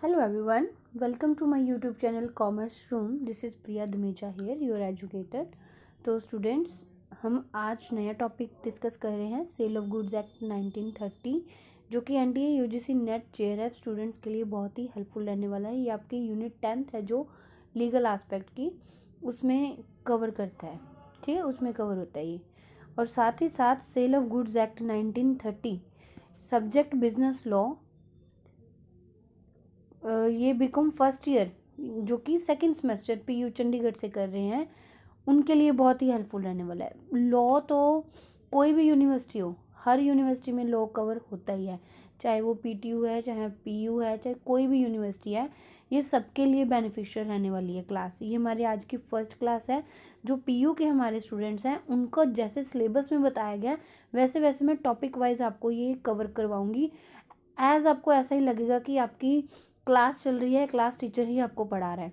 Hello everyone, welcome to my YouTube channel Commerce Room. This is Priya Dhumeja here, your educator. तो students, हम आज नया topic discuss कर रहे हैं सेल ऑफ गुड्स एक्ट 1930, जो कि NDA UGC net JRF students के लिए बहुत ही हेल्पफुल रहने वाला है। ये आपकी यूनिट 10th है जो लीगल एस्पेक्ट की उसमें कवर करता है। ठीक है, उसमें कवर होता है ये। और साथ ही साथ sale of goods act 1930 subject business law, ये बीकॉम फर्स्ट ईयर जो कि सेकंड सेमेस्टर पीयू चंडीगढ़ से कर रहे हैं उनके लिए बहुत ही हेल्पफुल रहने वाला है। लॉ तो कोई भी यूनिवर्सिटी हो, हर यूनिवर्सिटी में लॉ कवर होता ही है, चाहे वो पीटीयू है, चाहे पीयू है, चाहे कोई भी यूनिवर्सिटी है। ये सबके लिए बेनिफिशियल रहने वाली है क्लास। ये हमारी आज की फर्स्ट क्लास है। जो पीयू के हमारे स्टूडेंट्स हैं उनको जैसे सिलेबस में बताया गया वैसे वैसे मैं टॉपिक वाइज आपको ये कवर करवाऊंगी। एज आपको ऐसा ही लगेगा कि आपकी क्लास चल रही है, क्लास टीचर ही आपको पढ़ा रहा है।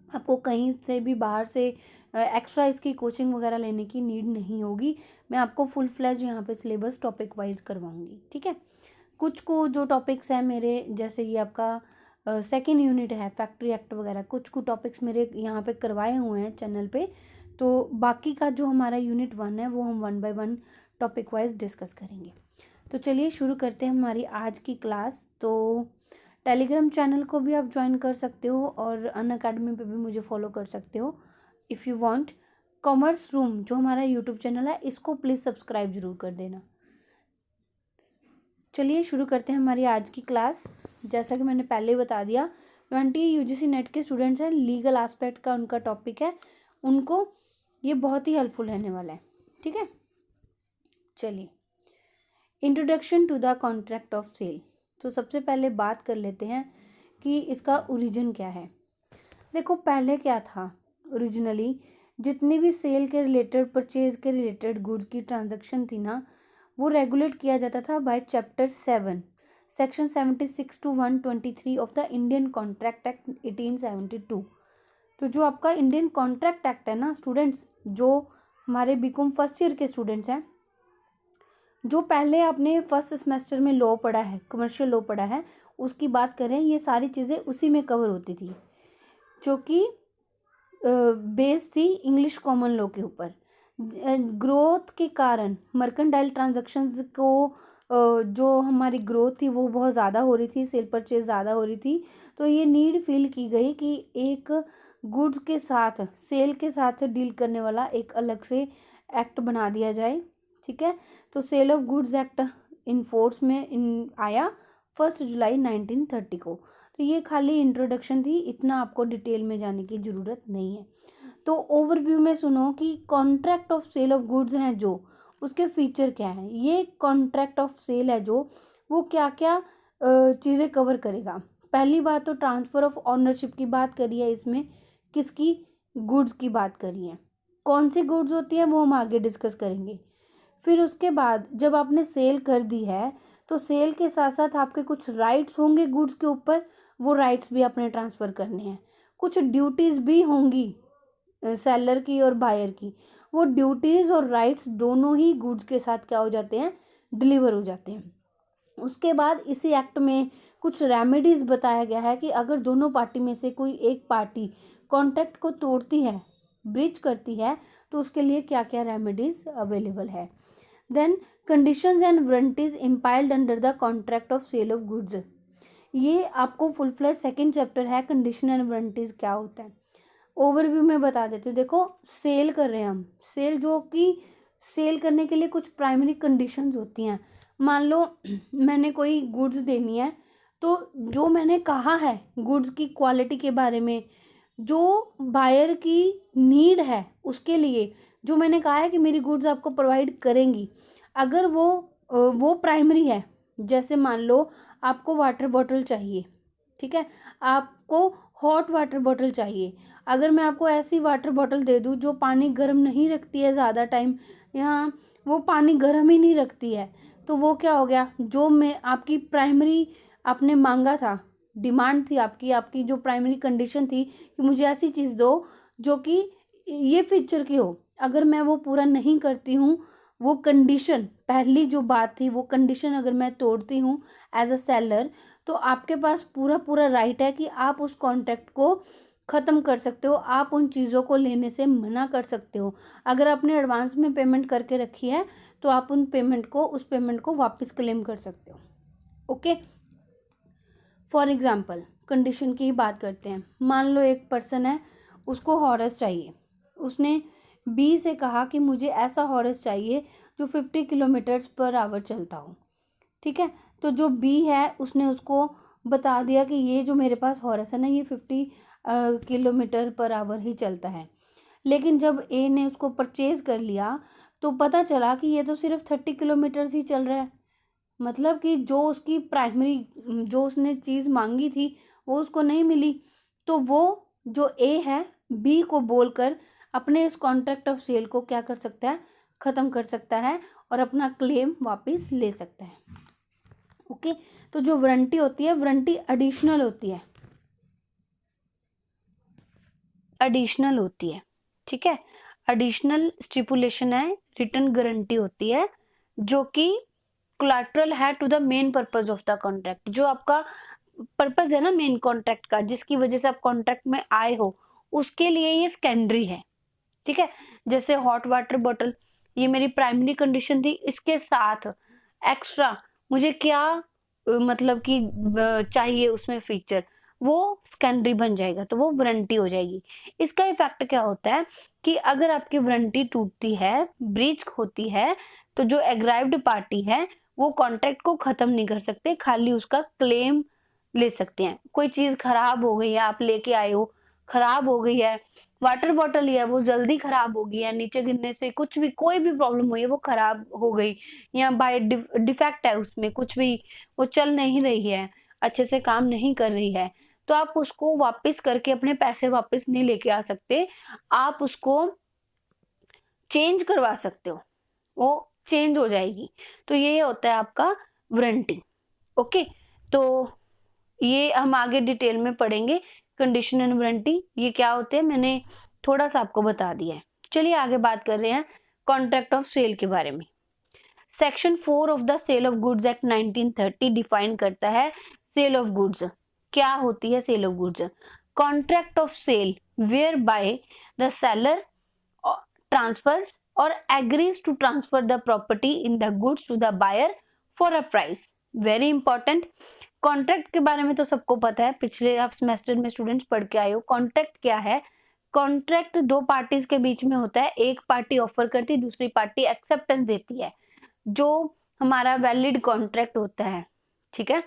आपको कहीं से भी बाहर से एक्स्ट्रा इसकी कोचिंग वगैरह लेने की नीड नहीं होगी। मैं आपको फुल फ्लैज यहाँ पे सिलेबस टॉपिक वाइज करवाऊंगी। ठीक है, कुछ को जो टॉपिक्स हैं मेरे, जैसे ये आपका सेकेंड यूनिट है फैक्ट्री एक्ट वगैरह, कुछ टॉपिक्स मेरे यहाँ पे करवाए हुए हैं चैनल पे। तो बाकी का जो हमारा यूनिट 1 है वो हम 1 बाय 1 टॉपिक वाइज डिस्कस करेंगे। तो चलिए शुरू करते हैं हमारी आज की क्लास। तो टेलीग्राम चैनल को भी आप ज्वाइन कर सकते हो और अनअकैडमी पे भी मुझे फॉलो कर सकते हो if you want. Commerce room जो हमारा यूट्यूब चैनल है इसको प्लीज़ सब्सक्राइब जरूर कर देना। चलिए शुरू करते हैं हमारी आज की क्लास। जैसा कि मैंने पहले ही बता दिया, 20 यूजीसी नेट के स्टूडेंट्स हैं, लीगल एस्पेक्ट का उनका टॉपिक है, उनको ये बहुत ही हेल्पफुल रहने वाला है। ठीक है, चलिए introduction to the contract of sale. तो सबसे पहले बात कर लेते हैं कि इसका ओरिजिन क्या है। देखो पहले क्या था, ओरिजिनली जितनी भी सेल के रिलेटेड, परचेज के रिलेटेड गुड्स की ट्रांजैक्शन थी ना, वो रेगुलेट किया जाता था by chapter 7 section 76 to 123 of the Indian contract act 1872। तो जो आपका इंडियन कॉन्ट्रैक्ट एक्ट है ना स्टूडेंट्स, जो हमारे बीकॉम फर्स्ट ईयर के स्टूडेंट्स हैं, जो पहले आपने फर्स्ट सेमेस्टर में लॉ पढ़ा है, कमर्शियल लॉ पढ़ा है, उसकी बात करें, ये सारी चीज़ें उसी में कवर होती थी, जो कि बेस थी इंग्लिश कॉमन लॉ के ऊपर। ग्रोथ के कारण मर्केंटाइल ट्रांजैक्शंस को जो हमारी ग्रोथ थी वो बहुत ज़्यादा हो रही थी, सेल परचेज ज़्यादा हो रही थी। तो ये नीड फील की गई कि एक गुड्स के साथ, सेल के साथ डील करने वाला एक अलग से एक्ट बना दिया जाए। ठीक है, तो sale of goods act in force में आया 1 जुलाई 1930 को। तो ये खाली इंट्रोडक्शन थी, इतना आपको डिटेल में जाने की ज़रूरत नहीं है। तो ओवरव्यू में सुनो कि contract of sale of goods हैं जो, उसके फीचर क्या है। ये कॉन्ट्रैक्ट ऑफ सेल है जो, वो क्या क्या चीज़ें कवर करेगा। पहली बात तो ट्रांसफ़र ऑफ ऑनरशिप की बात करी है इसमें, किसकी, गुड्स की बात करी है। कौन सी गुड्स होती है वो हम आगे डिस्कस करेंगे। फिर उसके बाद जब आपने सेल कर दी है तो सेल के साथ साथ आपके कुछ राइट्स होंगे गुड्स के ऊपर, वो राइट्स भी आपने ट्रांसफ़र करने हैं। कुछ ड्यूटीज़ भी होंगी सेलर की और बायर की, वो ड्यूटीज़ और राइट्स दोनों ही गुड्स के साथ क्या हो जाते हैं, डिलीवर हो जाते हैं। उसके बाद इसी एक्ट में कुछ रेमेडीज़ बताया गया है कि अगर दोनों पार्टी में से कोई एक पार्टी कॉन्ट्रैक्ट को तोड़ती है, ब्रीच करती है, तो उसके लिए क्या क्या रेमेडीज़ अवेलेबल है। Then conditions and warranties implied under the contract of sale of goods. ये आपको फुल फ्लैश सेकेंड चैप्टर है, कंडीशन एंड वारंटीज क्या होता है। ओवरव्यू में बता देते हो। देखो सेल कर रहे हैं हम, सेल जो कि सेल करने के लिए कुछ प्राइमरी कंडीशंस होती हैं। मान लो मैंने कोई गुड्स देनी है, तो जो मैंने कहा है गुड्स की क्वालिटी के बारे में, जो बायर की नीड है उसके लिए जो मैंने कहा है कि मेरी गुड्स आपको प्रोवाइड करेंगी, अगर वो प्राइमरी है, जैसे मान लो आपको वाटर बॉटल चाहिए, ठीक है, आपको हॉट वाटर बॉटल चाहिए। अगर मैं आपको ऐसी वाटर बॉटल दे दूँ जो पानी गर्म नहीं रखती है ज़्यादा टाइम, यहाँ वो पानी गर्म ही नहीं रखती है, तो वो क्या हो गया, जो मैं आपकी प्राइमरी आपने मांगा था, डिमांड थी आपकी जो प्राइमरी कंडीशन थी कि मुझे ऐसी चीज़ दो जो कि ये फीचर की हो, अगर मैं वो पूरा नहीं करती हूँ, वो कंडीशन, पहली जो बात थी वो कंडीशन अगर मैं तोड़ती हूँ एज अ सेलर, तो आपके पास पूरा पूरा राइट है कि आप उस कॉन्ट्रैक्ट को ख़त्म कर सकते हो, आप उन चीज़ों को लेने से मना कर सकते हो। अगर आपने एडवांस में पेमेंट करके रखी है तो आप उस पेमेंट को वापस क्लेम कर सकते हो। ओके, फॉर एग्जाम्पल कंडीशन की ही बात करते हैं। मान लो एक पर्सन है, उसको हॉर्स चाहिए। उसने बी से कहा कि मुझे ऐसा हॉर्स चाहिए जो 50 किलोमीटर्स पर आवर चलता हो। ठीक है, तो जो बी है उसने उसको बता दिया कि ये जो मेरे पास हॉर्स है ना, ये 50 किलोमीटर पर आवर ही चलता है। लेकिन जब ए ने उसको परचेज कर लिया तो पता चला कि ये तो सिर्फ 30 किलोमीटर्स ही चल रहा है। मतलब कि जो उसकी प्राइमरी जो उसने चीज़ मांगी थी वो उसको नहीं मिली। तो वो जो ए है बी को बोलकर अपने इस कॉन्ट्रैक्ट ऑफ सेल को क्या कर सकता है, ख़त्म कर सकता है और अपना क्लेम वापस ले सकता है। ओके, तो जो वारंटी होती है, वारंटी एडिशनल होती है, एडिशनल होती है। ठीक है, एडिशनल स्टिपुलेशन है, रिटर्न गारंटी होती है जो कि कोलैटरल है to the main purpose of the contract. जो आपका पर्पस है ना मेन कॉन्ट्रैक्ट का, जिसकी वजह से आप कॉन्ट्रैक्ट में आए हो, उसके लिए ये सेकेंडरी है। ठीक है, जैसे हॉट वाटर बॉटल, ये मेरी प्राइमरी कंडीशन थी, इसके साथ एक्स्ट्रा मुझे क्या मतलब कि चाहिए उसमें फीचर, वो सेकेंडरी बन जाएगा, तो वो वारंटी हो जाएगी। इसका इफेक्ट क्या होता है कि अगर आपकी वारंटी टूटती है, ब्रीच होती है, तो जो एग्राइव्ड पार्टी है वो कॉन्ट्रैक्ट को खत्म नहीं कर सकते, खाली उसका क्लेम ले सकते हैं। कोई चीज खराब हो गई है, आप लेके आए हो, खराब हो गई है, वाटर बॉटल ही है वो जल्दी खराब हो गई है, नीचे गिरने से कुछ भी कोई भी प्रॉब्लम हुई है, वो खराब हो गई या बाय डिफेक्ट है उसमें कुछ भी, वो चल नहीं रही है, अच्छे से काम नहीं कर रही है, तो आप उसको वापस करके अपने पैसे वापस नहीं लेके आ सकते। आप उसको चेंज करवा सकते हो, वो चेंज हो जाएगी। तो ये होता है आपका वारंटी। ओके, तो ये हम आगे डिटेल में पढ़ेंगे। कंडीशन एंड वारंटी ये क्या होते हैं, मैंने थोड़ा सा आपको बता दिया है। चलिए आगे बात कर रहे हैं कॉन्ट्रैक्ट ऑफ सेल के बारे में। Section 4 of the sale of goods act 1930 define करता है सेल ऑफ गुड्स। क्या होती है sale of goods? Contract of sale whereby the seller transfers or agrees to transfer the property in the goods to the buyer for a price. Very important. Contract के बारे में तो सबको पता है, पिछले आप सेमेस्टर में स्टूडेंट्स पढ़ के आए हो। कॉन्ट्रैक्ट क्या है? कॉन्ट्रैक्ट दो पार्टीज के बीच में होता है, एक पार्टी ऑफर करती है, दूसरी पार्टी एक्सेप्टेंस देती है। जो हमारा वैलिड कॉन्ट्रैक्ट होता है, ठीक है,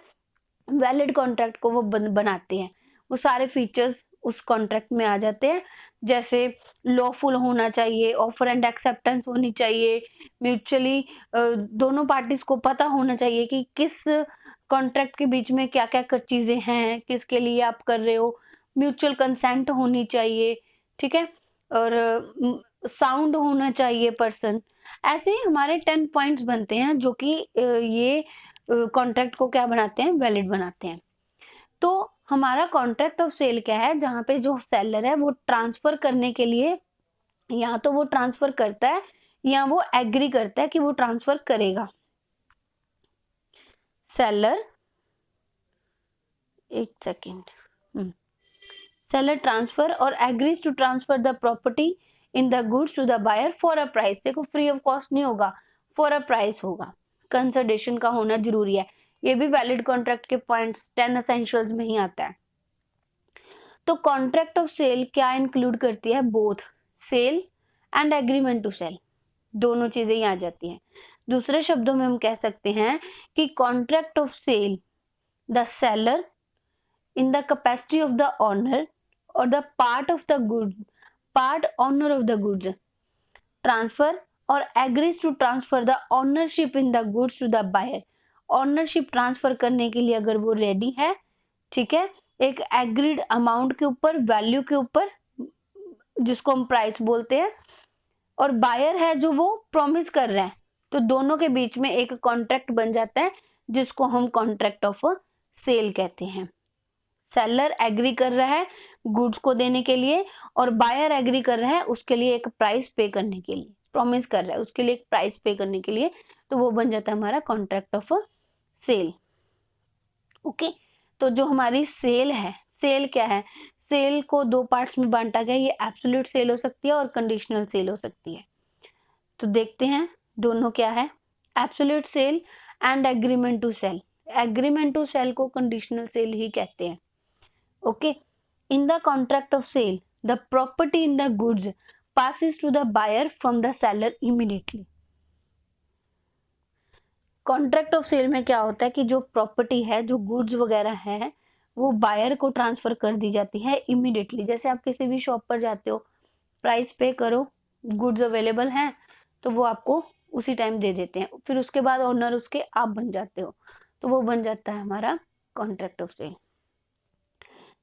वैलिड कॉन्ट्रैक्ट को वो बनाते हैं, वो सारे फीचर्स उस कॉन्ट्रैक्ट में आ जाते हैं। जैसे लॉफुल होना चाहिए, ऑफर एंड एक्सेप्टेंस होनी चाहिए, म्यूचुअली दोनों पार्टीज को पता होना चाहिए कि किस कॉन्ट्रैक्ट के बीच में क्या क्या चीजें हैं, किसके लिए आप कर रहे हो, म्यूचुअल कंसेंट होनी चाहिए। ठीक है, और साउंड होना चाहिए पर्सन। ऐसे हमारे 10 पॉइंट्स बनते हैं जो कि ये कॉन्ट्रैक्ट को क्या बनाते हैं, वैलिड बनाते हैं। तो हमारा कॉन्ट्रैक्ट ऑफ सेल क्या है? जहां पे जो सेलर है वो ट्रांसफर करने के लिए या तो वो ट्रांसफर करता है या वो एग्री करता है कि वो ट्रांसफर करेगा। सेलर, एक सेकेंड, सेलर ट्रांसफर और agrees to transfer the property in the goods to the buyer for a price. देखो फ्री ऑफ कॉस्ट नहीं होगा, फॉर अ प्राइस होगा, कंसिडरेशन का होना जरूरी है। ये भी वैलिड कॉन्ट्रैक्ट के पॉइंट्स 10 एसेंशियल्स में ही आता है। तो कॉन्ट्रैक्ट ऑफ सेल क्या इंक्लूड करती है? Both sale and agreement to sale, दोनों चीजें ही आ जाती हैं। दूसरे शब्दों में हम कह सकते हैं कि contract of sale, the seller in the capacity of the owner or the part of the good part owner of the goods transfer or agrees to transfer the ownership in the goods to the buyer। Ownership transfer करने के लिए अगर वो ready है, ठीक है, एक agreed amount के ऊपर, वैल्यू के ऊपर, जिसको हम प्राइस बोलते हैं, और बायर है जो वो प्रॉमिस कर रहा है, तो दोनों के बीच में एक कॉन्ट्रैक्ट बन जाता है जिसको हम कॉन्ट्रैक्ट ऑफ सेल कहते हैं। सेलर एग्री कर रहा है गुड्स को देने के लिए और बायर एग्री कर रहा है उसके लिए एक प्राइस पे करने के लिए, प्रॉमिस कर रहा है उसके लिए एक प्राइस पे करने के लिए, तो वो बन जाता है हमारा कॉन्ट्रैक्ट ऑफ सेल। ओके, तो जो हमारी सेल है, सेल क्या है, सेल को दो पार्ट्स में बांटा गया, ये एब्सोल्यूट सेल हो सकती है और कंडीशनल सेल हो सकती है। तो देखते हैं दोनों क्या है। Absolute sale and agreement to sale. Agreement to sale को कंडीशनल सेल ही कहते हैं। Okay, in the contract of sale the property in the goods passes to the buyer from the seller immediately। Contract of sale में क्या होता है कि जो प्रॉपर्टी है, जो गुड्स वगैरह है, वो बायर को ट्रांसफर कर दी जाती है इमीडिएटली। जैसे आप किसी भी शॉप पर जाते हो, प्राइस पे करो, गुड्स अवेलेबल हैं तो वो आपको उसी टाइम दे देते हैं, फिर उसके बाद ओनर उसके आप बन जाते हो, तो वो बन जाता है हमारा contract of sale.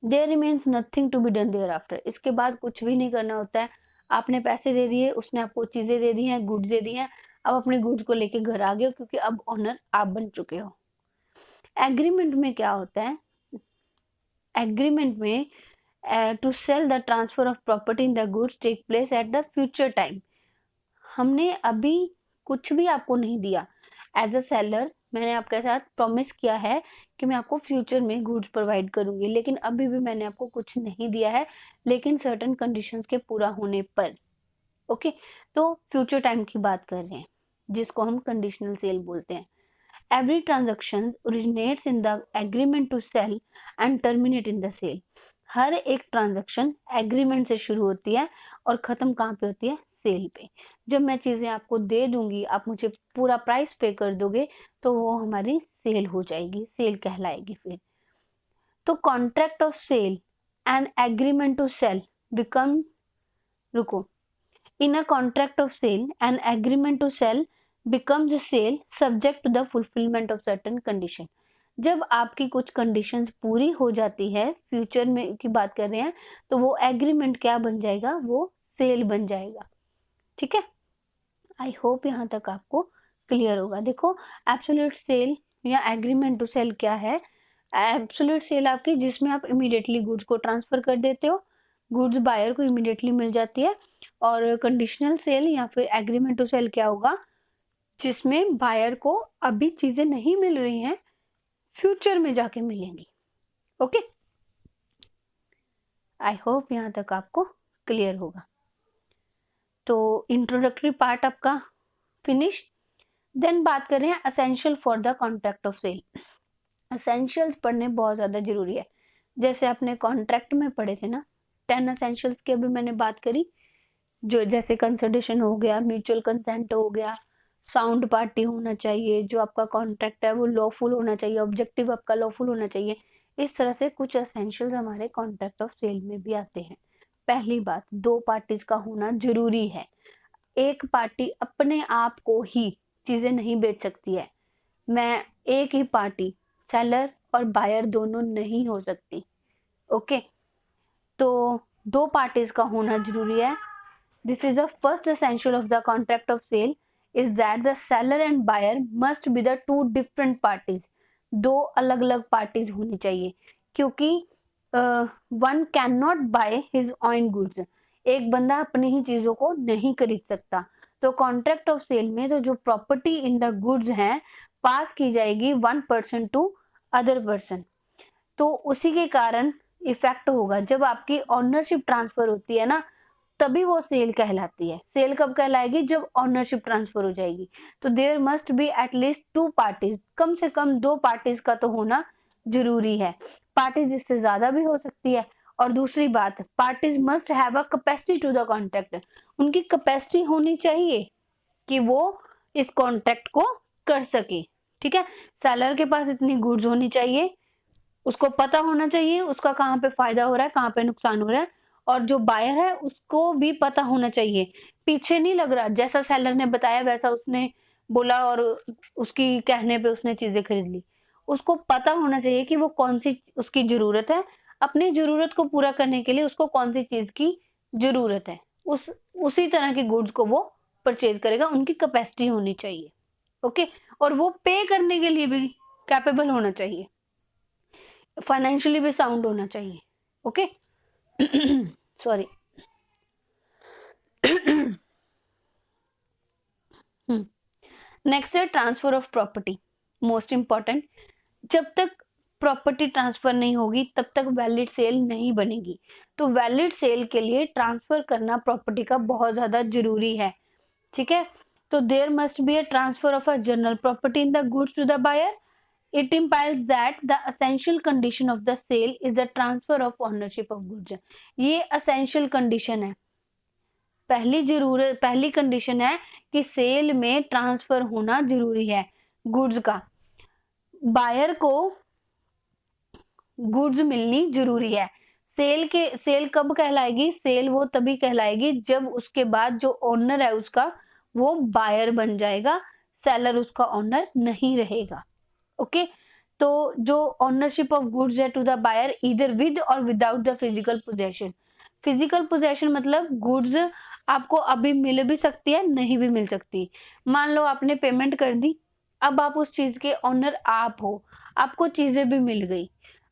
There remains nothing to be done thereafter. इसके बाद कुछ भी नहीं करना होता है। आपने पैसे दे दिए, उसने आपको चीजें दे दी हैं, गुड्स दे दी हैं, अब अपने गुड्स को लेके घर आ गए हो, क्योंकि अब ओनर आप बन चुके हो। एग्रीमेंट में क्या होता है, एग्रीमेंट में to sale the transfer of property in the goods take place at the future time. हमने अभी कुछ भी आपको नहीं दिया, एज अ सेलर मैंने आपके साथ प्रॉमिस किया है कि मैं आपको फ्यूचर में गुड्स प्रोवाइड करूंगी, लेकिन अभी भी मैंने आपको कुछ नहीं दिया है, लेकिन सर्टेन कंडीशंस के पूरा होने पर। ओके, तो फ्यूचर टाइम की बात कर रहे हैं, जिसको हम कंडीशनल सेल बोलते हैं। Every transaction originates in the agreement to sell and terminate in the sale. हर एक ट्रांजेक्शन एग्रीमेंट से शुरू होती है और खत्म कहाँ पे होती है, सेल पे। जब मैं चीजें आपको दे दूंगी, आप मुझे पूरा प्राइस पे कर दोगे, तो वो हमारी सेल हो जाएगी, सेल कहलाएगी फिर। तो contract of sale and agreement to sale become, रुको, in a contract of sale an agreement to sell becomes a sale subject to the fulfillment of certain condition। जब आपकी कुछ कंडीशंस पूरी हो जाती है, फ्यूचर में की बात कर रहे हैं, तो वो एग्रीमेंट क्या बन जाएगा, वो सेल बन जाएगा। ठीक है, आई होप यहाँ तक आपको क्लियर होगा। देखो, एब्सोल्यूट सेल या एग्रीमेंट टू सेल क्या है। एब्सोल्यूट सेल आपकी जिसमें आप इमीडिएटली गुड्स को ट्रांसफर कर देते हो, गुड्स बायर को इमीडिएटली मिल जाती है। और कंडीशनल सेल या फिर एग्रीमेंट टू सेल क्या होगा, जिसमें बायर को अभी चीजें नहीं मिल रही हैं, फ्यूचर में जाके मिलेंगी। ओके, आई होप यहाँ तक आपको क्लियर होगा। तो इंट्रोडक्टरी पार्ट आपका फिनिश। देन बात कर रहे हैं essential for the contract of sale. Essentials पढ़ने बहुत ज्यादा जरूरी है। जैसे आपने कॉन्ट्रैक्ट में पढ़े थे ना, 10 असेंशियल्स की अभी मैंने बात करी, जो जैसे कंसल्टेशन हो गया, म्यूचुअल कंसेंट हो गया, साउंड पार्टी होना चाहिए, जो आपका कॉन्ट्रैक्ट है वो लॉफुल होना चाहिए, ऑब्जेक्टिव आपका लॉफुल होना चाहिए। इस तरह से कुछ एसेंशियल्स हमारे कॉन्ट्रैक्ट ऑफ सेल में भी आते हैं। पहली बात, दो पार्टीज का होना जरूरी है। एक पार्टी अपने आप को ही चीजें नहीं बेच सकती है। मैं एक ही पार्टी, सेलर और बायर दोनों नहीं हो सकती। ओके, तो दो पार्टीज का होना जरूरी है। This is the first essential of the contract of sale is that the seller and buyer must be the two different parties। दो अलग अलग पार्टीज होनी चाहिए, क्योंकि one cannot buy his own goods। एक बंदा अपनी ही चीजों को नहीं खरीद सकता। तो कॉन्ट्रैक्ट ऑफ सेल में तो जो प्रॉपर्टी इन द गुड्स है पास की जाएगी one person to other person. तो उसी के कारण इफेक्ट होगा, जब आपकी ऑनरशिप ट्रांसफर होती है ना, तभी वो सेल कहलाती है। सेल कब कहलाएगी, जब ऑनरशिप ट्रांसफर हो जाएगी। तो there must be at least two parties, कम से कम दो पार्टीज का तो होना जरूरी है। पार्टीज इससे ज्यादा भी हो सकती है। और दूसरी बात, parties must have a capacity to the contract. उनकी कैपेसिटी होनी चाहिए कि वो इस कॉन्ट्रैक्ट को कर सके। ठीक है, सेलर के पास इतनी गुड्स होनी चाहिए, उसको पता होना चाहिए उसका कहाँ पे फायदा हो रहा है, कहाँ पे नुकसान हो रहा है, और जो बायर है उसको भी पता होना चाहिए। पीछे नहीं लग रहा, जैसा सेलर ने बताया वैसा उसने बोला और उसकी कहने पे उसने चीजें खरीद ली। उसको पता होना चाहिए कि वो कौन सी उसकी जरूरत है, अपनी जरूरत को पूरा करने के लिए उसको कौन सी चीज की जरूरत है, उसी तरह के गुड्स को वो परचेज करेगा। उनकी कैपेसिटी होनी चाहिए। ओके, और वो पे करने के लिए भी कैपेबल होना चाहिए, फाइनेंशियली भी साउंड होना चाहिए। Okay, sorry. नेक्स्ट है transfer of property, most important. जब तक प्रॉपर्टी ट्रांसफर नहीं होगी तब तक वैलिड सेल नहीं बनेगी। तो वैलिड सेल के लिए ट्रांसफर करना प्रॉपर्टी का बहुत ज्यादा जरूरी है, ठीक है। तो there must be a transfer of a general property in the goods to the buyer. It implies that the essential condition of the sale is the transfer of ownership of goods। ये essential condition है, पहली condition है कि cell में transfer होना जरूरी है goods का, बायर को गुड्स मिलनी जरूरी है। सेल कब कहलाएगी? सेल वो तभी कहलाएगी जब उसके बाद जो ओनर है उसका वो बायर बन जाएगा, सेलर उसका ओनर नहीं रहेगा। ओके, तो जो ओनरशिप ऑफ गुड्स है टू द बायर इधर विद और without the physical possession. Physical possession मतलब गुड्स आपको अभी मिल भी सकती है, नहीं भी मिल सकती। मान लो आपने पेमेंट कर दी, अब आप उस चीज के ओनर आप हो, आपको चीजें भी मिल गई,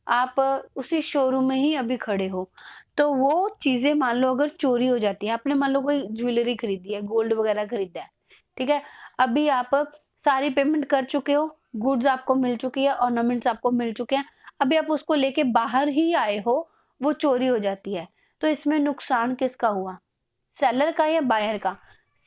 आप उसी शोरूम में ही अभी खड़े हो, तो वो चीजें मान लो अगर चोरी हो जाती है, आपने मान लो कोई ज्वेलरी खरीदी है, गोल्ड वगैरह खरीदा है, ठीक है, अभी आप सारी पेमेंट कर चुके हो, गुड्स आपको मिल चुकी है, ऑर्नामेंट्स आपको मिल चुके हैं, अभी आप उसको लेके बाहर ही आए हो, वो चोरी हो जाती है, तो इसमें नुकसान किसका हुआ? सेलर का या बायर का?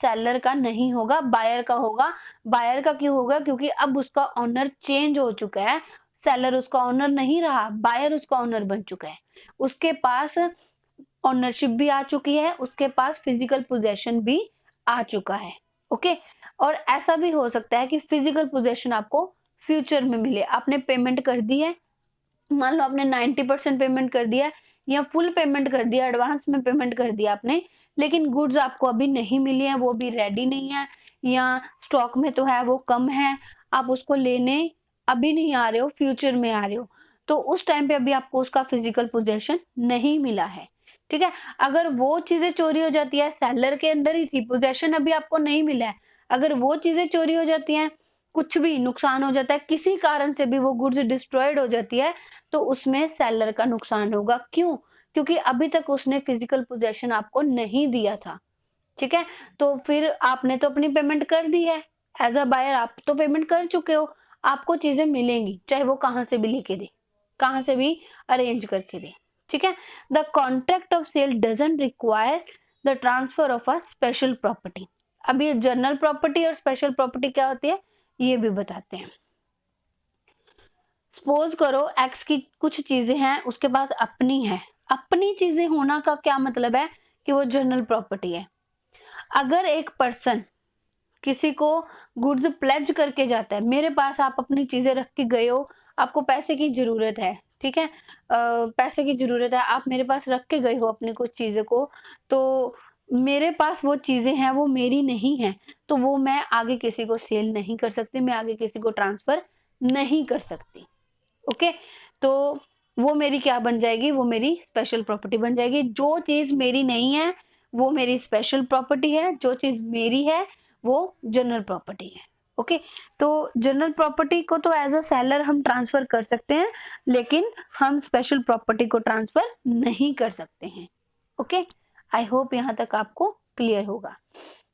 सेलर का नहीं होगा, बायर का होगा। बायर का क्यों होगा? क्योंकि अब उसका ऑनर चेंज हो चुका है, सेलर उसका ऑनर नहीं रहा, बायर उसका ऑनर बन चुका है, उसके पास ऑनरशिप भी आ चुकी है, उसके पास फिजिकल पोजेशन भी आ चुका है। ओके, और ऐसा भी हो सकता है कि फिजिकल पोजेशन आपको फ्यूचर में मिले। आपने पेमेंट कर दी है, मान लो आपने 90% पेमेंट कर दिया या फुल पेमेंट कर दिया, एडवांस में पेमेंट कर दिया आपने, लेकिन गुड्स आपको अभी नहीं मिली है, वो भी रेडी नहीं है या स्टॉक में तो है वो कम है, आप उसको लेने अभी नहीं आ रहे हो, फ्यूचर में आ रहे हो, तो उस टाइम पे अभी आपको उसका फिजिकल पोजेशन नहीं मिला है, ठीक है। अगर वो चीजें चोरी हो जाती है, सेलर के अंदर ही थी, पोजेशन अभी आपको नहीं मिला है, अगर वो चीजें चोरी हो जाती हैं, कुछ भी नुकसान हो जाता है, किसी कारण से भी वो गुड्स डिस्ट्रॉयड हो जाती है, तो उसमें सेलर का नुकसान होगा। क्यों? क्योंकि अभी तक उसने फिजिकल पोजेशन आपको नहीं दिया था, ठीक है। तो फिर आपने तो अपनी पेमेंट कर दी है, एज अ बायर आप तो पेमेंट कर चुके हो, आपको चीजें मिलेंगी, चाहे वो कहां से भी लेके दे, कहां से भी अरेंज करके दे, ठीक है। The contract of sale doesn't require the transfer of a special property. अब ये जनरल प्रॉपर्टी और स्पेशल प्रॉपर्टी क्या होती है ये भी बताते हैं। सपोज करो एक्स की कुछ चीजें हैं, उसके पास अपनी है, अपनी चीजें होना का क्या मतलब है कि वो जनरल प्रॉपर्टी है। अगर एक पर्सन किसी को गुड्स प्लेज करके जाता है, मेरे पास आप अपनी चीजें रख के गए हो, आपको पैसे की जरूरत है, ठीक है, पैसे की जरूरत है, आप मेरे पास रख के गए हो अपनी कुछ चीजें को, तो मेरे पास वो चीजें हैं, वो मेरी नहीं है, तो वो मैं आगे किसी को सेल नहीं कर सकती, मैं आगे किसी को ट्रांसफर नहीं कर सकती। ओके, तो वो मेरी क्या बन जाएगी? वो मेरी स्पेशल प्रॉपर्टी बन जाएगी। जो चीज मेरी नहीं है वो मेरी स्पेशल प्रॉपर्टी है, जो चीज मेरी है वो जनरल प्रॉपर्टी है। ओके, तो जनरल प्रॉपर्टी को तो एज अ सेलर हम ट्रांसफर कर सकते हैं, लेकिन हम स्पेशल प्रॉपर्टी को ट्रांसफर नहीं कर सकते हैं। ओके, आई होप यहाँ तक आपको क्लियर होगा।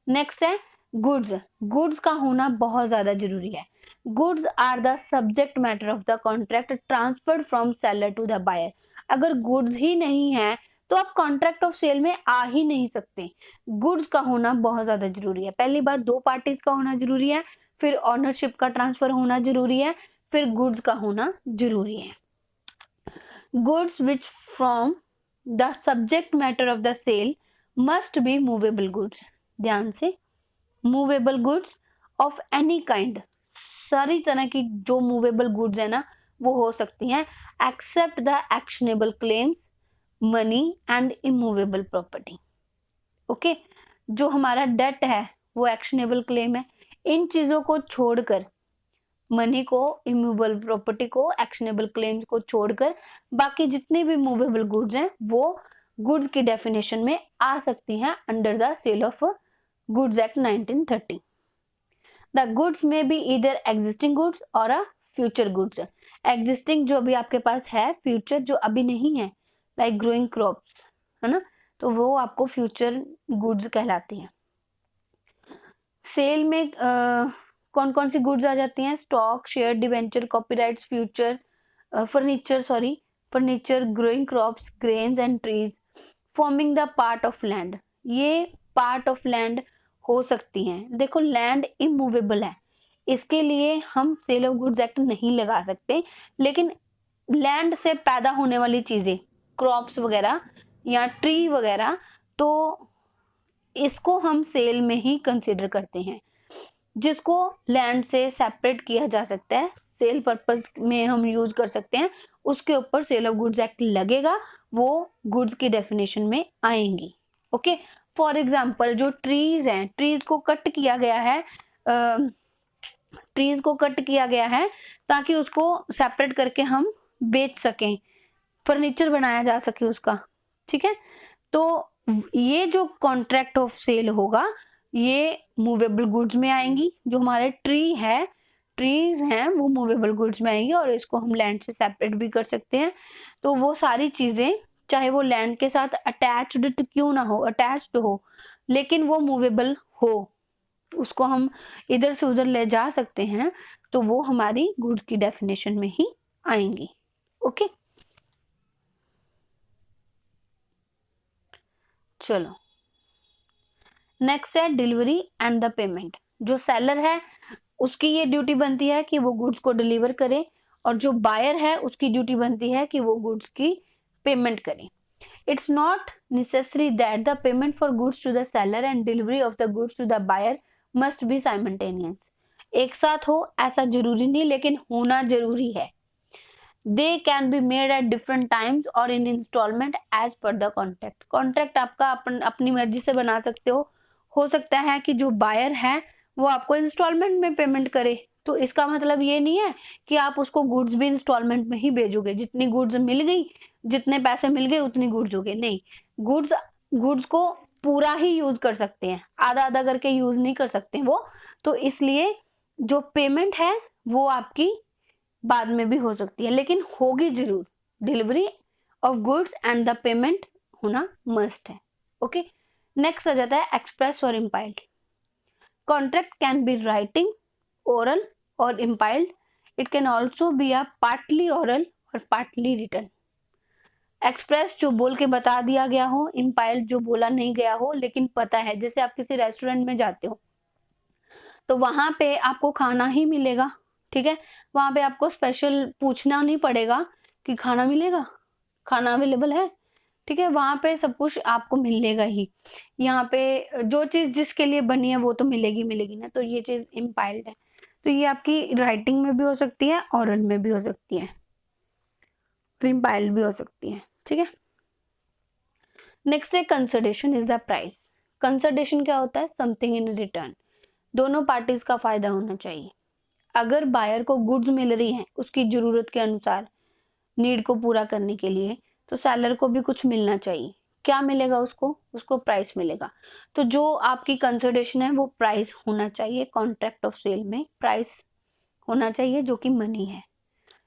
नेक्स्ट है गुड्स। गुड्स का होना बहुत ज्यादा जरूरी है। Goods are the subject matter of the contract transferred from seller to the buyer. अगर गुड्स ही नहीं है तो आप कॉन्ट्रैक्ट ऑफ सेल में आ ही नहीं सकते। गुड्स का होना बहुत ज्यादा जरूरी है। पहली बात, दो पार्टीज का होना जरूरी है, फिर ऑनरशिप का ट्रांसफर होना जरूरी है, फिर गुड्स का होना जरूरी है। Goods which from the subject matter of the sale must be movable goods. ध्यान से, movable goods of any kind, सारी तरह की जो मूवेबल गुड्स है ना वो हो सकती हैं, except the actionable claims, money and immovable property. Okay, जो हमारा डेट है वो एक्शनेबल क्लेम है, इन चीजों को छोड़कर, मनी को, इमूवेबल प्रॉपर्टी को, एक्शनेबल क्लेम्स को छोड़कर बाकी जितनी भी मूवेबल गुड्स हैं वो गुड्स की डेफिनेशन में आ सकती हैं under the sale of goods act 1930। The goods may be either existing goods और अ फ्यूचर गुड्स। एग्जिस्टिंग जो अभी आपके पास है, फ्यूचर जो अभी नहीं है, लाइक ग्रोइंग क्रॉप्स, है ना, तो वो आपको फ्यूचर गुड्स कहलाती हैं। सेल में कौन कौन सी गुड्स आ जाती हैं? Stock, share, debenture, copyrights, future furniture, growing crops, grains and trees forming the part of land. ये पार्ट ऑफ लैंड हो सकती हैं। देखो लैंड इमूवेबल है, इसके लिए हम सेल ऑफ गुड्स एक्ट नहीं लगा सकते, लेकिन लैंड से पैदा होने वाली चीजें, क्रॉप्स वगैरह या ट्री वगैरह, तो इसको हम सेल में ही कंसिडर करते हैं। जिसको लैंड से सेपरेट किया जा सकता है, सेल पर्पस में हम यूज कर सकते हैं, उसके ऊपर सेल ऑफ गुड्स एक्ट लगेगा, वो गुड्स की डेफिनेशन में आएंगी। ओके, फॉर एग्जांपल जो ट्रीज हैं, ट्रीज को कट किया गया है ताकि उसको सेपरेट करके हम बेच सकें, फर्नीचर बनाया जा सके उसका। ठीक है, तो ये जो कॉन्ट्रैक्ट ऑफ सेल होगा ये मूवेबल गुड्स में आएंगी। जो हमारे ट्रीज हैं वो मूवेबल गुड्स में आएंगी, और इसको हम लैंड से सेपरेट भी कर सकते हैं। तो वो सारी चीजें चाहे वो लैंड के साथ अटैच्ड क्यों ना हो, अटैच्ड हो, लेकिन वो मूवेबल हो, उसको हम इधर से उधर ले जा सकते हैं, तो वो हमारी गुड्स की डेफिनेशन में ही आएंगी। ओके, चलो नेक्स्ट है डिलीवरी एंड द पेमेंट। जो सेलर है उसकी ये ड्यूटी बनती है कि वो गुड्स को डिलीवर करे, और जो बायर है उसकी ड्यूटी बनती है कि वो गुड्स की पेमेंट करे। It's not necessary that the payment for goods to the seller and delivery of the goods to the buyer must be simultaneous. एक साथ हो ऐसा जरूरी नहीं, लेकिन होना जरूरी है। They can be made at different times और in installment as per the contract. Contract आपका अपनी मर्जी से बना सकते हो सकता है कि जो बायर है वो आपको इंस्टॉलमेंट में पेमेंट करे। तो इसका मतलब ये नहीं है कि आप उसको गुड्स भी इंस्टॉलमेंट में ही भेजोगे, जितनी गुड्स मिल गई, जितने पैसे मिल गए उतनी गुड्स हो गए, नहीं। गुड्स को पूरा ही यूज कर सकते हैं, आधा आधा करके यूज नहीं कर सकते वो। तो इसलिए जो पेमेंट है वो आपकी बाद में भी हो सकती है, लेकिन होगी जरूर। Delivery of goods and the payment होना मस्ट है। ओके, नेक्स्ट आ जाता है एक्सप्रेस और implied. Contract can be writing, oral और implied. It can also be a partly oral और पार्टली रिटन। एक्सप्रेस जो बोल के बता दिया गया हो, इम्पाइल्ड जो बोला नहीं गया हो लेकिन पता है। जैसे आप किसी रेस्टोरेंट में जाते हो तो वहां पे आपको खाना ही मिलेगा, ठीक है, वहां पे आपको स्पेशल पूछना नहीं पड़ेगा कि खाना मिलेगा, खाना अवेलेबल है, ठीक है, वहां पे सब कुछ आपको मिलेगा ही। यहाँ पे जो चीज जिसके लिए बनी है वो तो मिलेगी ना, तो ये चीज इम्पाइल्ड है। तो ये आपकी राइटिंग में भी हो सकती है, ऑरल में भी हो सकती है, इम्पाइल्ड भी हो सकती है। ठीक है, नेक्स्ट है consideration is the price. Consideration क्या होता है? Something in return. दोनों पार्टीज का फायदा होना चाहिए। अगर बायर को गुड्स मिल रही हैं उसकी जरूरत के अनुसार, नीड को पूरा करने के लिए, तो सेलर को भी कुछ मिलना चाहिए। क्या मिलेगा उसको प्राइस मिलेगा। तो जो आपकी कंसिडरेशन है वो प्राइस होना चाहिए। कॉन्ट्रैक्ट ऑफ सेल में प्राइस होना चाहिए जो कि मनी है।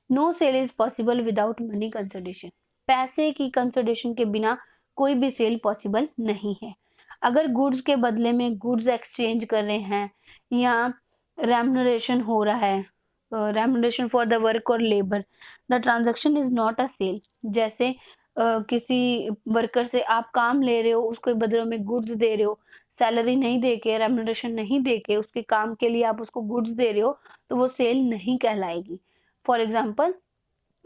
No sale is possible without money consideration. पैसे की कंसिडरेशन के बिना कोई भी सेल पॉसिबल नहीं है। अगर गुड्स के बदले में गुड्स एक्सचेंज कर रहे हैं या रेम्युनरेशन हो रहा है, रेम्युनरेशन फॉर द वर्क और labour, the transaction is not a sale. जैसे किसी वर्कर से आप काम ले रहे हो, उसके बदले में गुड्स दे रहे हो, सैलरी नहीं देके, रेम्युनरेशन नहीं देके, उसके काम के लिए आप उसको गुड्स दे रहे हो, तो वो सेल नहीं कहलाएगी। फॉर एग्जाम्पल,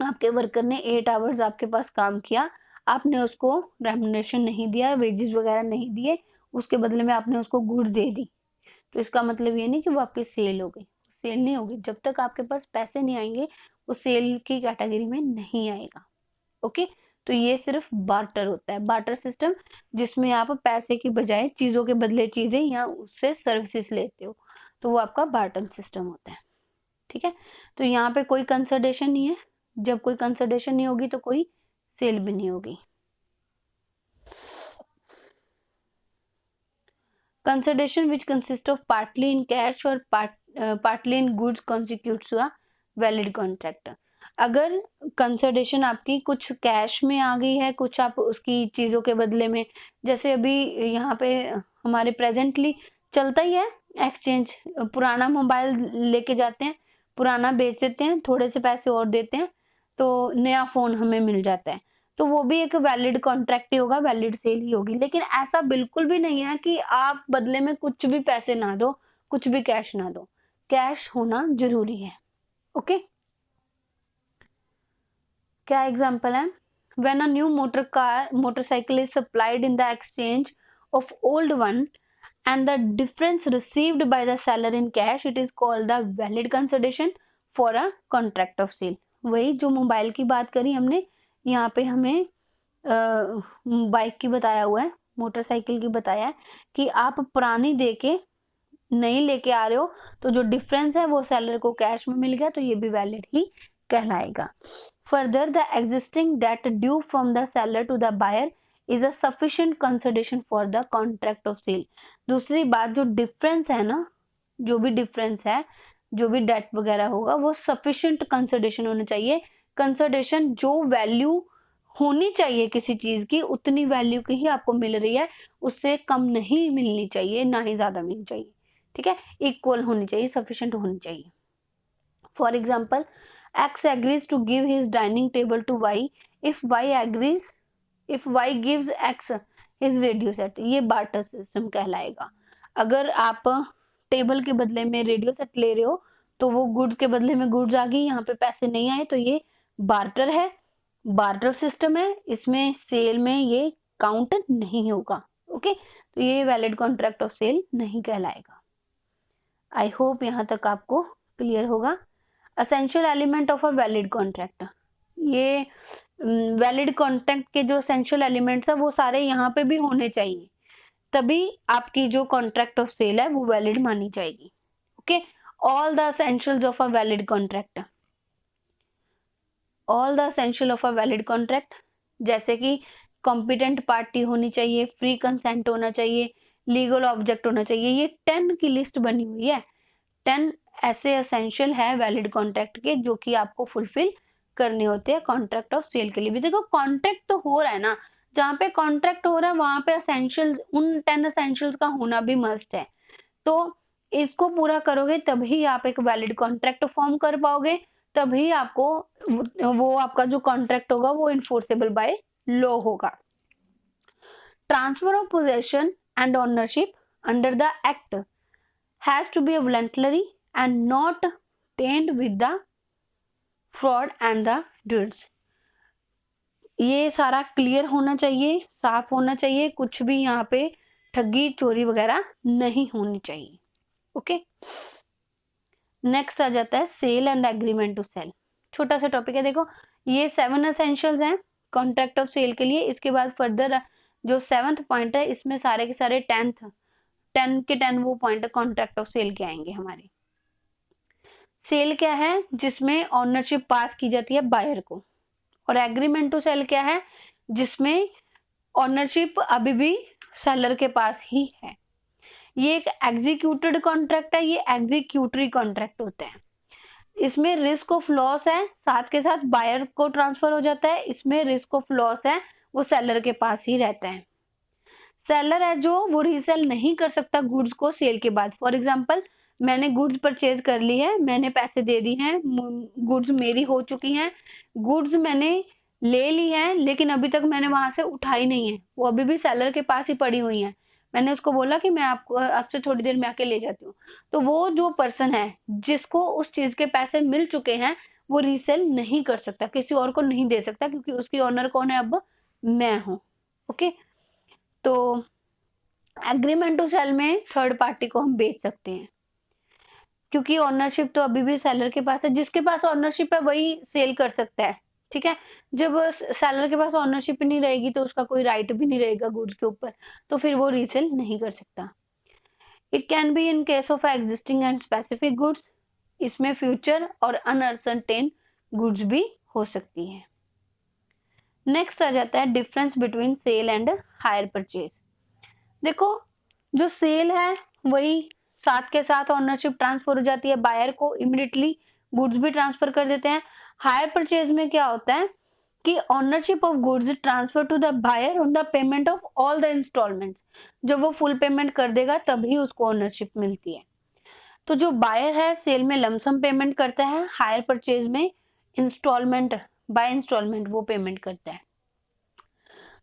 आपके वर्कर ने 8 आवर्स आपके पास काम किया, आपने उसको रेम्युनरेशन नहीं दिया, वेजेस वगैरह नहीं दिए, उसके बदले में आपने उसको गुड्स दे दी, तो इसका मतलब ये नहीं कि वो आपकी सेल हो गई। सेल नहीं होगी जब तक आपके पास पैसे नहीं आएंगे, वो सेल की कैटेगरी में नहीं आएगा। ओके, तो ये सिर्फ बार्टर होता है, बार्टर सिस्टम, जिसमें आप पैसे की बजाय चीजों के बदले चीजें या उससे सर्विसेज लेते हो, तो वो आपका बार्टर सिस्टम होता है। ठीक है, तो यहाँ पे कोई कंसिडरेशन नहीं है। जब कोई कंसिडरेशन नहीं होगी तो कोई सेल भी नहीं होगी। Consideration which consists of partly in cash or partly in goods constitutes a valid contract। अगर कंसिडरेशन आपकी कुछ कैश में आ गई है, कुछ आप उसकी चीजों के बदले में, जैसे अभी यहाँ पे हमारे प्रेजेंटली चलता ही है एक्सचेंज। पुराना मोबाइल लेके जाते हैं, पुराना बेच देते हैं, थोड़े से पैसे और देते हैं, तो नया फोन हमें मिल जाता है, तो वो भी एक वैलिड कॉन्ट्रैक्ट ही होगा, वैलिड सेल ही होगी। लेकिन ऐसा बिल्कुल भी नहीं है कि आप बदले में कुछ भी पैसे ना दो, कुछ भी कैश ना दो, कैश होना जरूरी है। ओके, क्या एग्जाम्पल है? When a new motorcycle is supplied in the exchange of old one and the difference received by the seller in cash, it is called the valid consideration for a contract of sale। वही जो mobile की बात करी हमने, यहाँ पे हमें bike की बताया हुआ है, मोटरसाइकिल की बताया है कि आप पुरानी देके नई लेके आ रहे हो, तो जो डिफरेंस है वो सेलर को कैश में मिल गया, तो ये भी वैलिड ही कहलाएगा। Further, the existing debt due from the seller to the buyer is a sufficient consideration for the contract of sale। दूसरी बात, जो डिफरेंस है ना, जो भी डिफरेंस है, जो भी डेट वगैरह होगा, वो सफिशिएंट कंसिडरेशन होना चाहिए। कंसिडरेशन जो वैल्यू होनी चाहिए किसी चीज की, उतनी वैल्यू की ही आपको मिल रही है, उससे कम नहीं मिलनी चाहिए, ना ही ज्यादा मिलनी चाहिए। ठीक है, इक्वल होनी चाहिए, सफिशिएंट होनी चाहिए। For example, X agrees to give his dining table to Y if Y gives X his radio set। ये बार्टर सिस्टम कहलाएगा। अगर आप टेबल के बदले में रेडियो सेट ले रहे हो, तो वो गुड्स के बदले में गुड्स आ गई, यहाँ पे पैसे नहीं आए, तो ये बार्टर है, बार्टर सिस्टम है, इसमें सेल में ये काउंट नहीं होगा। ओके, तो ये वैलिड कॉन्ट्रैक्ट ऑफ सेल नहीं कहलाएगा। आई होप यहाँ तक आपको क्लियर होगा। Essential element of a valid contract, ये वैलिड कॉन्ट्रैक्ट के जो असेंशियल एलिमेंट्स है वो सारे यहाँ पे भी होने चाहिए, तभी आपकी जो कॉन्ट्रैक्ट ऑफ सेल है वो वैलिड मानी जाएगी। Okay, all the essentials of a valid contract, all the essential of a valid contract, जैसे कि कॉम्पिटेंट पार्टी होनी चाहिए, फ्री कंसेंट होना चाहिए, लीगल ऑब्जेक्ट होना चाहिए। ये 10 की लिस्ट बनी हुई है, 10 ऐसे एसेंशियल है वैलिड कॉन्ट्रैक्ट के जो कि आपको फुलफिल करने होते हैं कॉन्ट्रैक्ट ऑफ सेल के लिए भी। देखो, कॉन्ट्रैक्ट तो हो रहा है ना, जहाँ पे कॉन्ट्रैक्ट हो रहा है वहां पे एसेंशियल, उन 10 एसेंशियल्स का होना भी मस्ट है। तो इसको पूरा करोगे तभी आप एक वैलिड कॉन्ट्रैक्ट फॉर्म कर पाओगे, तभी आपको वो आपका जो कॉन्ट्रैक्ट होगा वो इन्फोर्सेबल बाय लॉ होगा। Transfer of possession and ownership under the act has to be voluntary and not tainted with the fraud and the dues। ये सारा क्लियर होना चाहिए, साफ होना चाहिए, कुछ भी यहाँ पे ठगी चोरी वगैरह नहीं होनी चाहिए। ओके, नेक्स्ट आ जाता है sale and agreement to sale. छोटा सा टॉपिक है, देखो ये 7 एसेंशियल्स हैं कॉन्ट्रैक्ट ऑफ सेल के लिए। इसके बाद फर्दर जो 7th पॉइंट है, इसमें सारे के सारे 10 के 10 वो पॉइंट कॉन्ट्रैक्ट ऑफ सेल के आएंगे हमारे। सेल क्या है? जिसमें ऑनरशिप पास की जाती है बायर को, और एग्रीमेंट टू सेल क्या है? जिसमें ऑनरशिप अभी भी सेलर के पास ही है। ये एक एग्जीक्यूटेड कॉन्ट्रैक्ट है, ये एग्जीक्यूटरी कॉन्ट्रैक्ट होते हैं। इसमें रिस्क ऑफ लॉस है, साथ के साथ बायर को ट्रांसफर हो जाता है। इसमें रिस्क ऑफ लॉस है, वो सेलर के पास ही रहता है। सेलर है जो वो रीसेल नहीं कर सकता गुड्स को सेल के बाद। फॉर एग्जांपल, मैंने गुड्स परचेज कर ली है, मैंने पैसे दे दी हैं, गुड्स मेरी हो चुकी हैं, गुड्स मैंने ले ली है, लेकिन अभी तक मैंने वहां से उठाई नहीं है, वो अभी भी सेलर के पास ही पड़ी हुई है। मैंने उसको बोला कि मैं आपसे थोड़ी देर में आके ले जाती हूँ, तो वो जो पर्सन है जिसको उस चीज के पैसे मिल चुके हैं, वो रीसेल नहीं कर सकता, किसी और को नहीं दे सकता, क्योंकि उसकी ओनर कौन है? अब मैं हूँ। ओके, तो एग्रीमेंट टू सेल में थर्ड पार्टी को हम बेच सकते हैं, क्योंकि ओनरशिप तो अभी भी सेलर के पास है। जिसके पास ओनरशिप है वही सेल कर सकता है। ठीक है, जब सेलर के पास ओनरशिप नहीं रहेगी तो उसका कोई राइट भी नहीं रहेगा गुड्स के ऊपर, तो फिर वो रीसेल नहीं कर सकता। It can be in case of existing and specific goods, इसमें फ्यूचर और अनसर्टेन गुड्स भी हो सकती है। नेक्स्ट आ जाता है difference between sale and hire purchase. देखो, जो सेल है वही साथ के साथ ऑनरशिप ट्रांसफर हो जाती है बायर को, इमीडिएटली गुड्स भी ट्रांसफर कर देते हैं। हायर परचेज में क्या होता है कि ownership of goods transfer to the buyer on the payment of all the instalments. जब वो फुल पेमेंट कर देगा तभी उसको ऑनरशिप मिलती है। तो जो बायर है सेल में लमसम पेमेंट करता है, हायर परचेज में इंस्टॉलमेंट बाय इंस्टॉलमेंट वो पेमेंट करता है।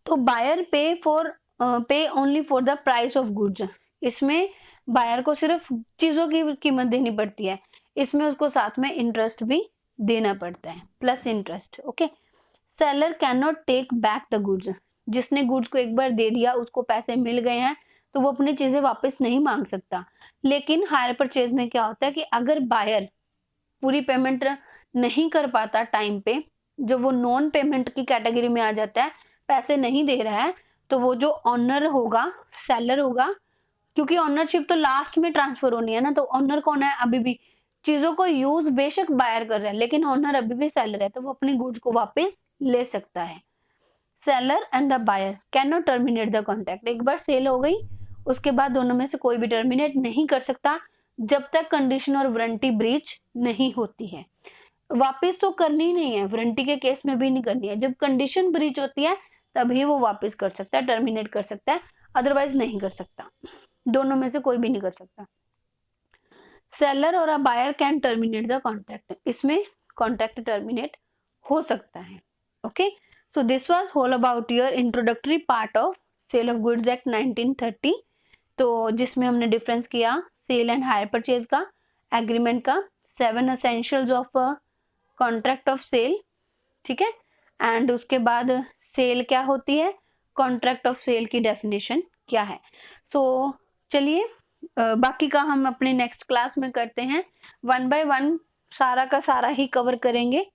तो बायर पे only for the price of goods, इसमें बायर को सिर्फ चीजों की कीमत देनी पड़ती है, इसमें उसको साथ में इंटरेस्ट भी देना पड़ता है, plus interest. Okay. Seller can not take back the goods, जिसने गुड्स को एक बार दे दिया, उसको पैसे मिल गए हैं, तो वो अपनी चीजें वापस नहीं मांग सकता। लेकिन हायर परचेज में क्या होता है कि अगर बायर पूरी पेमेंट नहीं कर पाता टाइम पे, जब वो नॉन पेमेंट की कैटेगरी में आ जाता है, पैसे नहीं दे रहा है, तो वो जो ऑनर होगा, सेलर होगा, क्योंकि ऑनरशिप तो लास्ट में ट्रांसफर होनी है ना, तो ऑनर कौन है, अभी भी चीजों को यूज बेशक बायर कर रहा है, लेकिन ऑनर अभी भी सेलर है, तो वो अपनी गुड्स को वापस ले सकता है। Seller and the buyer can not terminate the contract, एक बार सेल हो गई उसके बाद दोनों में से कोई भी टर्मिनेट नहीं कर सकता जब तक कंडीशन और वारंटी ब्रीच नहीं होती है। वापस तो करनी नहीं है, वारंटी के केस में भी नहीं करनी है, जब कंडीशन ब्रीच होती है तभी वो वापस कर सकता है, टर्मिनेट कर सकता है, अदरवाइज नहीं कर सकता, दोनों में से कोई भी नहीं कर सकता। सेलर और a buyer can terminate the contract, इसमें कॉन्ट्रैक्ट टर्मिनेट हो सकता है। Okay, so this was all about your introductory part of sale of goods act 1930, तो जिसमें हमने डिफरेंस किया सेल एंड हायर परचेज का, एग्रीमेंट का, 7 essentials of contract of sale, ठीक है, एंड उसके बाद सेल क्या होती है, कॉन्ट्रैक्ट ऑफ सेल की डेफिनेशन क्या है। सो चलिए बाकी का हम अपने नेक्स्ट क्लास में करते हैं, 1 बाय 1 सारा का सारा ही कवर करेंगे।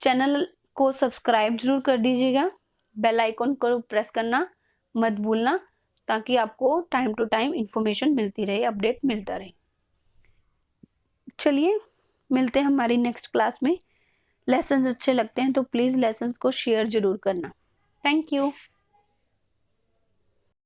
चैनल को सब्सक्राइब जरूर कर दीजिएगा, बेल आइकन को प्रेस करना मत भूलना, ताकि आपको टाइम टू टाइम इंफॉर्मेशन मिलती रहे, अपडेट मिलता रहे। चलिए मिलते हैं हमारी नेक्स्ट क्लास में। लेसन्स अच्छे लगते हैं तो प्लीज लेसन्स को शेयर जरूर करना। Thank you.